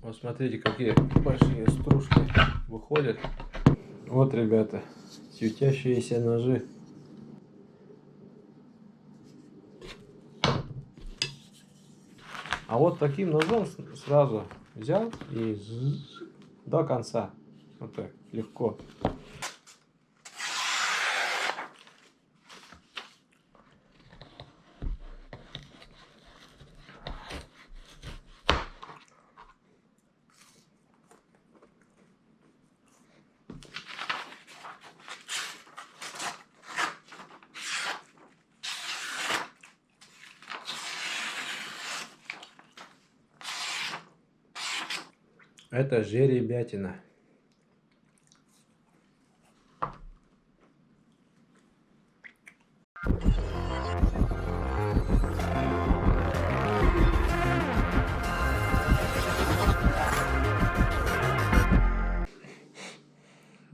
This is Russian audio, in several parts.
Вот смотрите, какие большие стружки выходят. Вот, ребята, светящиеся ножи. А вот таким ножом сразу взял и до конца. Вот так, легко. Это жеребятина.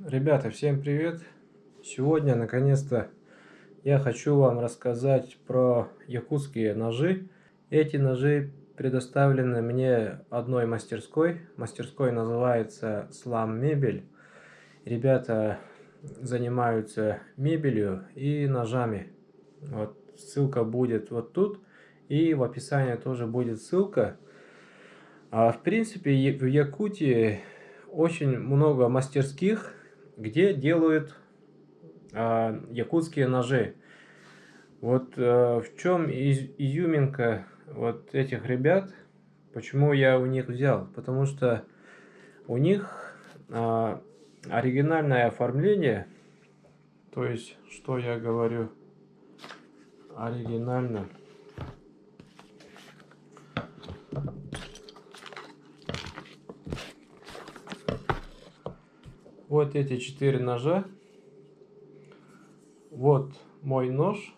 Ребята, всем привет! Сегодня, наконец-то, я хочу вам рассказать про якутские ножи. Эти ножи предоставлены мне одной мастерской. Мастерской называется Слам Мебель. Ребята занимаются мебелью и ножами. Вот ссылка будет вот тут. И в описании тоже будет ссылка. В принципе, в Якутии очень много мастерских, где делают якутские ножи. Вот в чем изюминка вот этих ребят, почему я у них взял? Потому что у них оригинальное оформление, то есть, что я говорю, оригинально. Вот эти 4 ножа. Вот мой нож.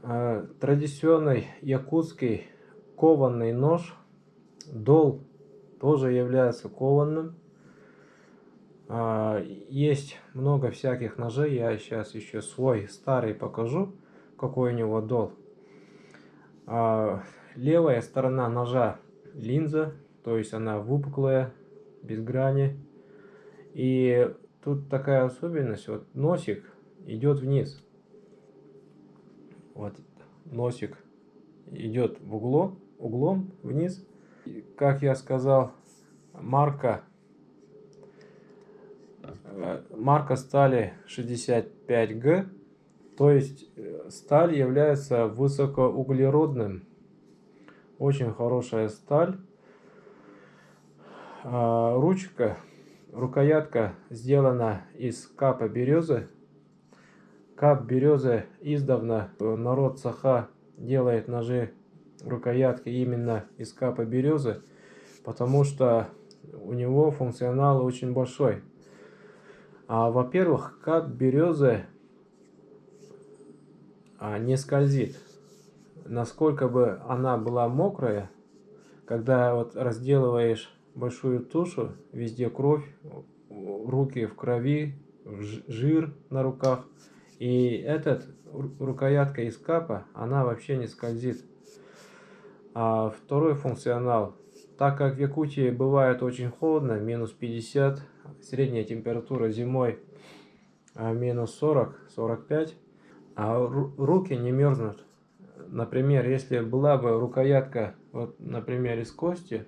Традиционный якутский кованный нож. Дол тоже является кованным. Есть много всяких ножей. Я сейчас еще свой старый покажу, какой у него дол. Левая сторона ножа линза, то есть она выпуклая, без грани. И тут такая особенность, вот носик идет вниз. Вот носик идет в углом вниз. И, как я сказал, марка стали 65Г, то есть сталь является высокоуглеродным. Очень хорошая сталь. Рукоятка сделана из капа березы. Кап березы издавна народ Саха делает ножи, рукоятки именно из капа березы, потому что у него функционал очень большой. Во-первых, кап березы не скользит. Насколько бы она была мокрая, когда вот разделываешь большую тушу, везде кровь, руки в крови, жир на руках. И рукоятка из капа, она вообще не скользит. Второй функционал. Так как в Якутии бывает очень холодно, минус 50, средняя температура зимой минус 40-45, руки не мерзнут. Например, если была бы рукоятка, вот, например, из кости,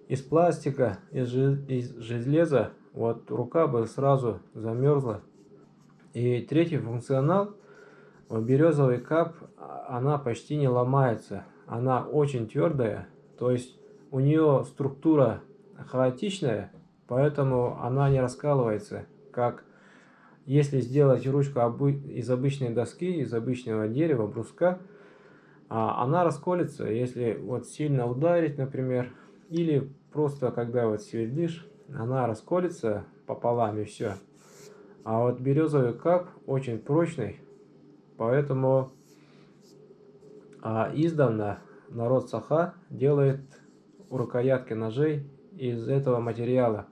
из пластика, из железа, вот рука бы сразу замерзла. И третий функционал, березовый кап, она почти не ломается, она очень твердая, то есть у нее структура хаотичная, поэтому она не раскалывается, как если сделать ручку из обычной доски, из обычного дерева, бруска, она расколется, если вот сильно ударить, например, или просто когда вот сверлишь, она расколется пополам и все. А вот березовый кап очень прочный, поэтому издавна народ Саха делает рукоятки ножей из этого материала.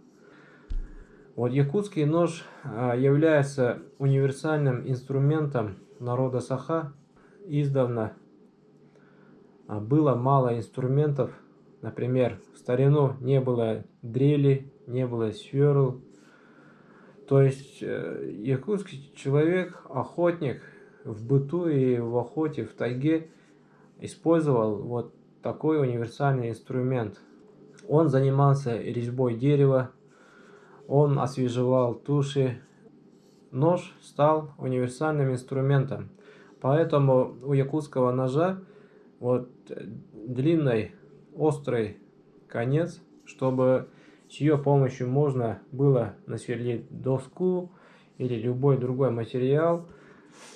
Вот якутский нож является универсальным инструментом народа Саха. Издавна было мало инструментов, Например, в старину не было дрели, не было сверл. То есть якутский человек, охотник в быту и в охоте, в тайге использовал вот такой универсальный инструмент. Он занимался резьбой дерева, он освежевал туши. Нож стал универсальным инструментом. Поэтому у якутского ножа вот длинный острый конец, чтобы с ее помощью можно было насверлить доску или любой другой материал.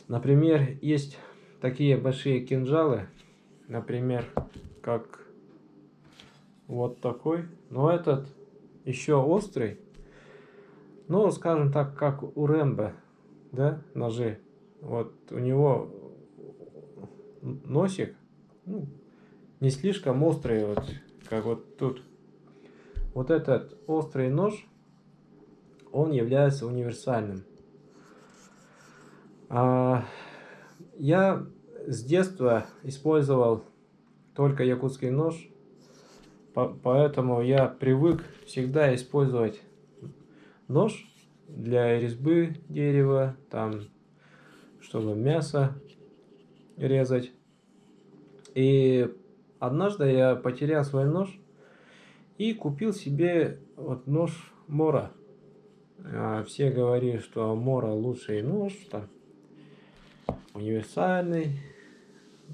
Например, есть такие большие кинжалы, например, как вот такой, но этот еще острый, ну, скажем так, как у Рэмбо, да, ножи. Вот у него носик, ну, не слишком острый, вот, как вот тут. Вот этот острый нож, он является универсальным. Я с детства использовал только якутский нож, поэтому я привык всегда использовать нож для резьбы дерева, там, чтобы мясо резать. И однажды я потерял свой нож и купил себе вот нож Мора. Все говорили, что Мора лучший нож, там, универсальный.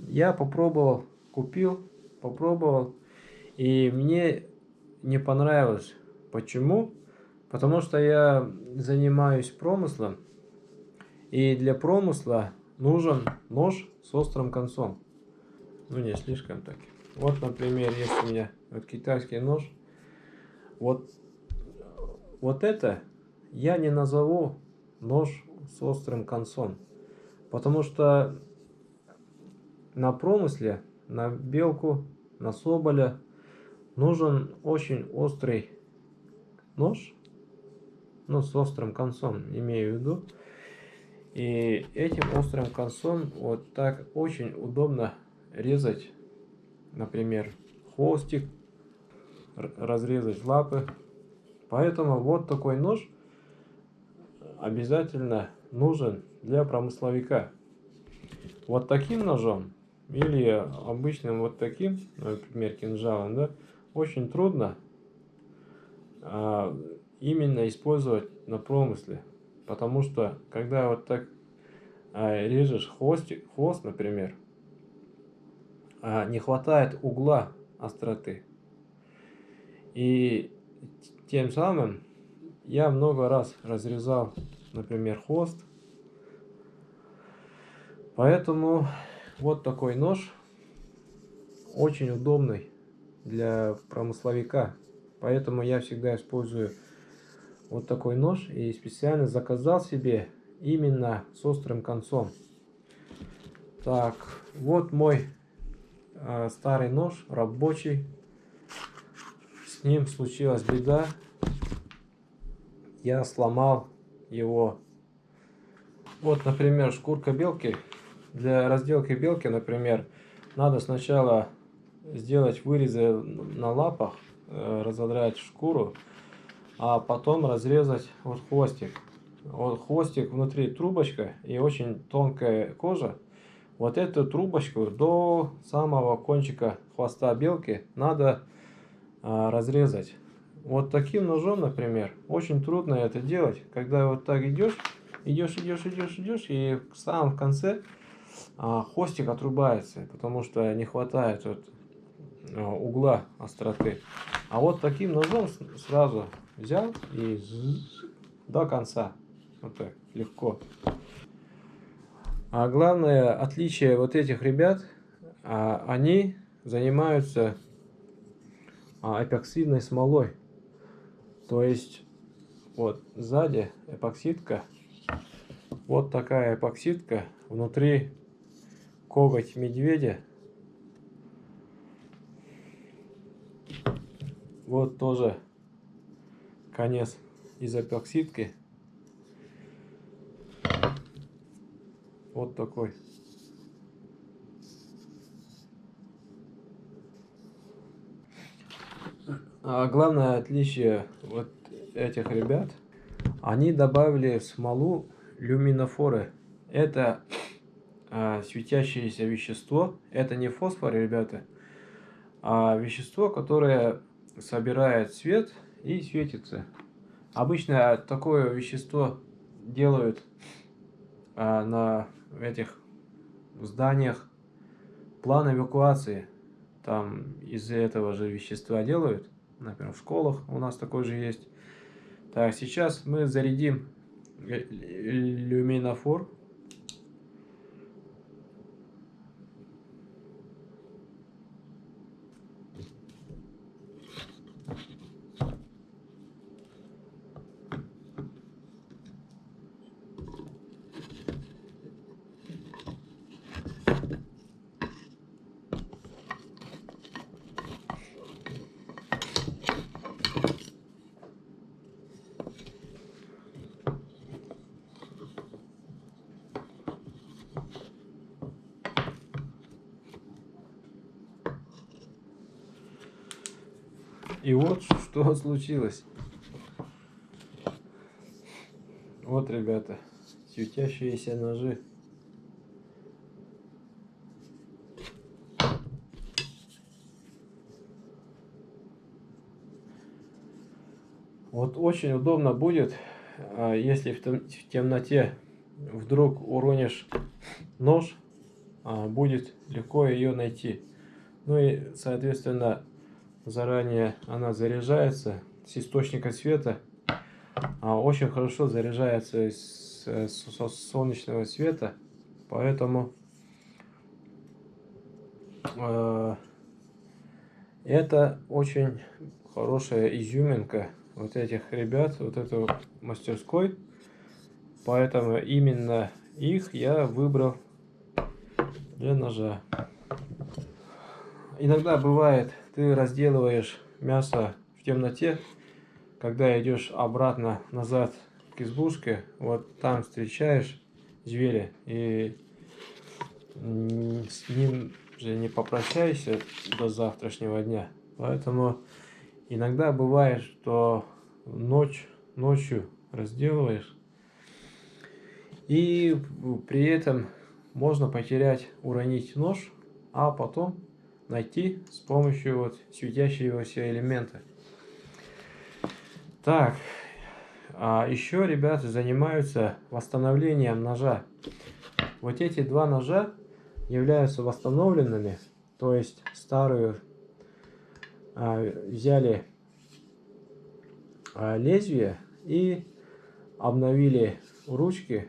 Я попробовал, купил, попробовал, и мне не понравилось. Почему? Потому что я занимаюсь промыслом, и для промысла нужен нож с острым концом. Ну, не слишком так. Вот, например, есть у меня вот китайский нож. Вот это я не назову нож с острым концом. Потому что на промысле, на белку, на соболя нужен очень острый нож, ну, с острым концом, имею в виду. И этим острым концом вот так очень удобно резать, например, хвостик, разрезать лапы. Поэтому вот такой нож обязательно нужен для промысловика. Вот таким ножом или обычным вот таким, например, кинжалом, да, очень трудно именно использовать на промысле. Потому что когда вот так режешь хвост, например, не хватает угла остроты. И тем самым я много раз разрезал, например, хвост. Поэтому вот такой нож очень удобный для промысловика. Поэтому я всегда использую вот такой нож и специально заказал себе именно с острым концом. Так, вот мой старый нож, рабочий. С ним случилась беда. Я сломал его. Вот, например, шкурка белки. Для разделки белки, например, надо сначала сделать вырезы на лапах, разодрать шкуру, а потом разрезать вот хвостик. Вот хвостик внутри трубочка и очень тонкая кожа. Вот эту трубочку до самого кончика хвоста белки надо разрезать. Вот таким ножом, например, очень трудно это делать, когда вот так идешь, и в самом конце хвостик отрубается, потому что не хватает вот угла остроты. А вот таким ножом сразу взял и до конца. Вот так, легко. А главное отличие вот этих ребят, они занимаются эпоксидной смолой. То есть вот сзади эпоксидка, вот такая эпоксидка, внутри коготь медведя. Вот тоже конец из эпоксидки. Вот такой. главное отличие вот этих ребят, они добавили в смолу люминофоры. Это светящееся вещество. Это не фосфор, ребята, а вещество, которое собирает свет и светится. Обычно такое вещество делают на этих зданиях план эвакуации. Там из этого же вещества делают. Например, в школах у нас такой же есть. Так, сейчас мы зарядим люминофор. И вот что случилось. Вот, ребята, светящиеся ножи. Вот очень удобно будет, если в темноте вдруг уронишь нож, будет легко ее найти. Ну и, соответственно, заранее она заряжается с источника света. Очень хорошо заряжается со солнечного света, поэтому это очень хорошая изюминка вот этих ребят, вот этой мастерской. Поэтому именно их я выбрал для ножа. Иногда бывает, ты разделываешь мясо в темноте, когда идешь обратно назад к избушке, вот там встречаешь зверя, и с ним же не попрощайся до завтрашнего дня. Поэтому иногда бывает, что ночью разделываешь, и при этом можно потерять, уронить нож, а потом найти с помощью вот светящегося элемента. Так, еще ребята занимаются восстановлением ножа. Вот эти два ножа являются восстановленными, то есть старую взяли лезвие и обновили ручки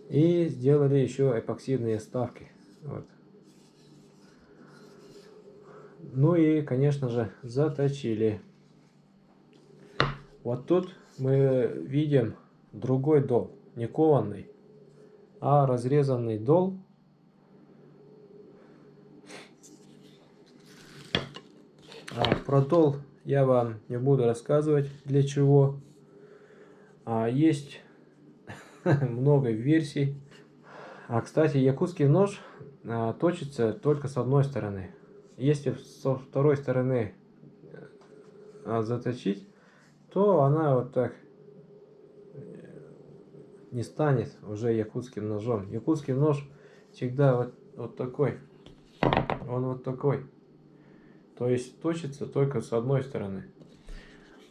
и сделали еще эпоксидные вставки. Вот. Ну и, конечно же, заточили. Вот тут мы видим другой дол, не кованный, а разрезанный дол. Про дол я вам не буду рассказывать, для чего. Есть много версий. Кстати, якутский нож точится только с одной стороны. Если со второй стороны заточить, то она вот так не станет уже якутским ножом. Якутский нож всегда вот такой. Он вот такой. То есть точится только с одной стороны.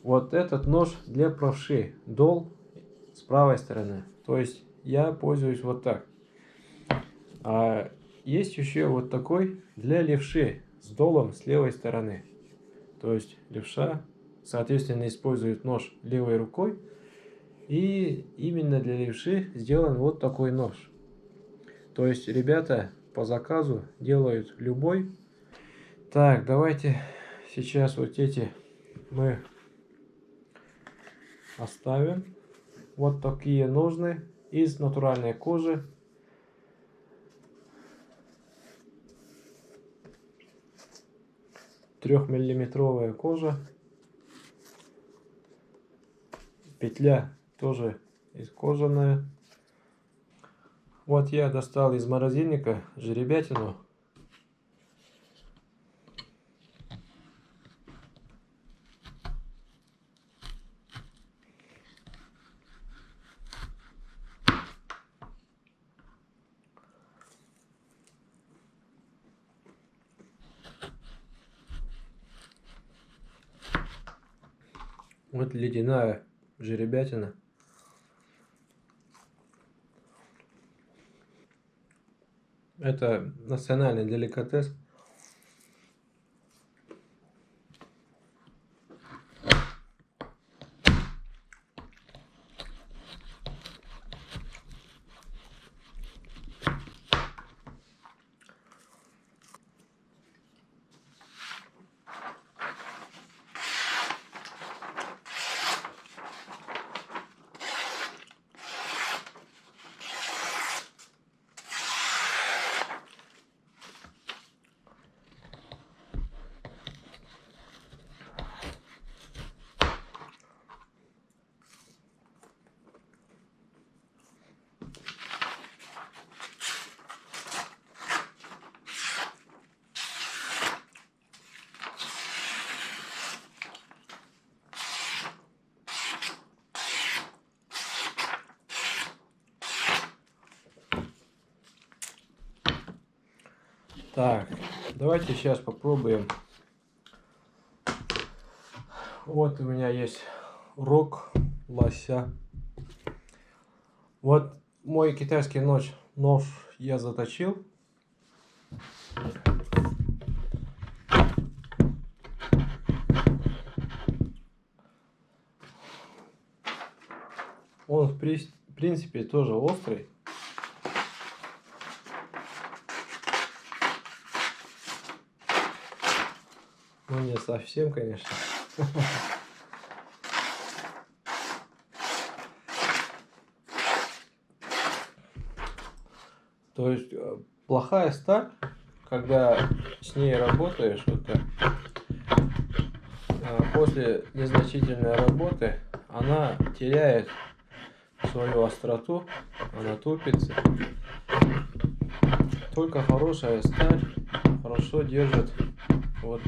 Вот этот нож для правши. Дол с правой стороны. То есть я пользуюсь вот так. Есть еще вот такой для левши с долом с левой стороны. То есть левша, соответственно, использует нож левой рукой. И именно для левши сделан вот такой нож. То есть ребята по заказу делают любой. Так, давайте сейчас вот эти мы оставим. Вот такие ножны из натуральной кожи. Трехмиллиметровая кожа. Петля тоже из кожаная. Вот я достал из морозильника жеребятину. Вот ледяная жеребятина. Это национальный деликатес. Так, давайте сейчас попробуем. Вот у меня есть рог лося. Вот мой китайский нож я заточил. Он в принципе тоже острый. Ну не совсем, конечно. То есть плохая сталь, когда с ней работаешь, вот так, после незначительной работы она теряет свою остроту, она тупится. Только хорошая сталь хорошо держит вот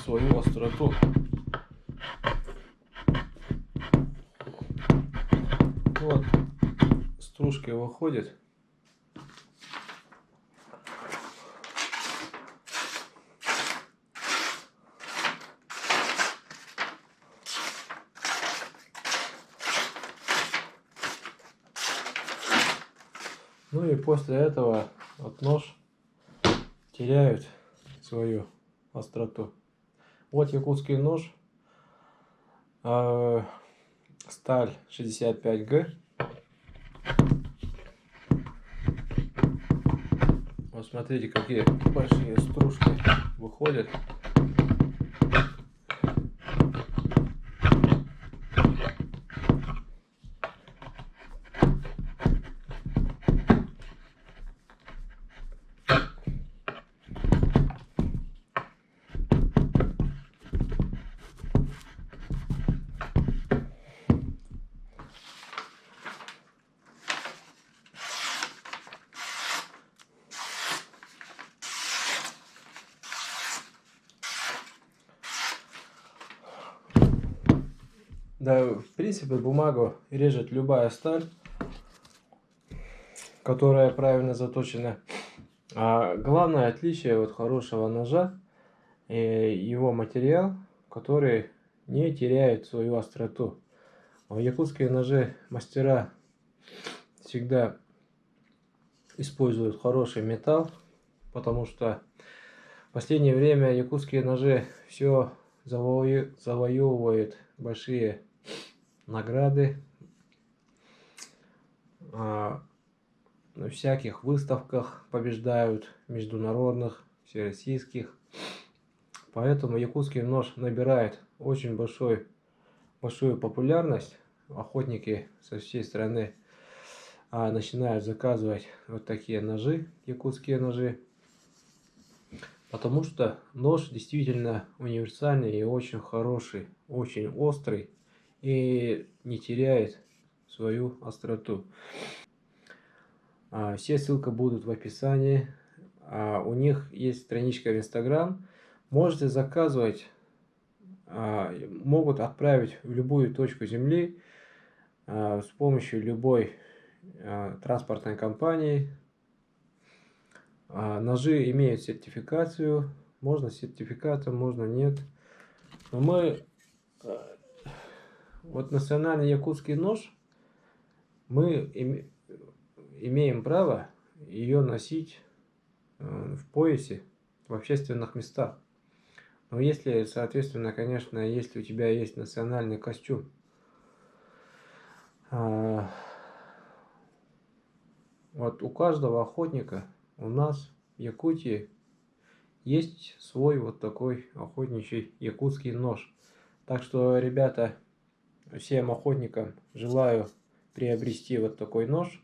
свою остроту. Вот стружки выходит. Ну и после этого вот нож теряет свою остроту. Вот якутский нож, сталь 65Г. Вот смотрите, какие большие стружки выходят. Да, в принципе, бумагу режет любая сталь, которая правильно заточена. А главное отличие от хорошего ножа — его материал, который не теряет свою остроту. В якутские ножи мастера всегда используют хороший металл, потому что в последнее время якутские ножи все завоевывают большие награды на всяких выставках, побеждают международных, всероссийских. Поэтому якутский нож набирает очень большую популярность. Охотники со всей страны начинают заказывать вот такие ножи, якутские ножи. Потому что нож действительно универсальный и очень хороший, очень острый и не теряет свою остроту. Все ссылки будут в описании. У них есть страничка в Instagram. Можете заказывать, могут отправить в любую точку земли с помощью любой транспортной компании. Ножи имеют сертификацию. Можно с сертификатом, можно нет. Но мы, вот национальный якутский нож, мы имеем право ее носить в поясе в общественных местах. Но если, соответственно, конечно, если у тебя есть национальный костюм, вот у каждого охотника у нас в Якутии есть свой вот такой охотничий якутский нож. Так что, ребята, всем охотникам желаю приобрести вот такой нож.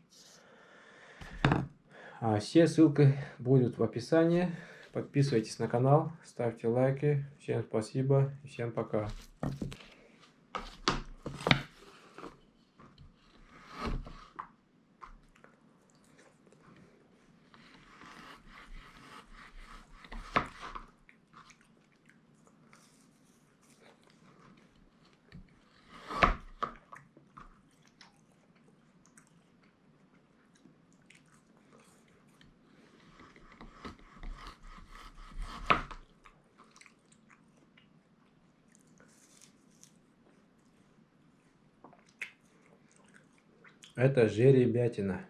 Все ссылки будут в описании. Подписывайтесь на канал, ставьте лайки. Всем спасибо и всем пока. Это жеребятина.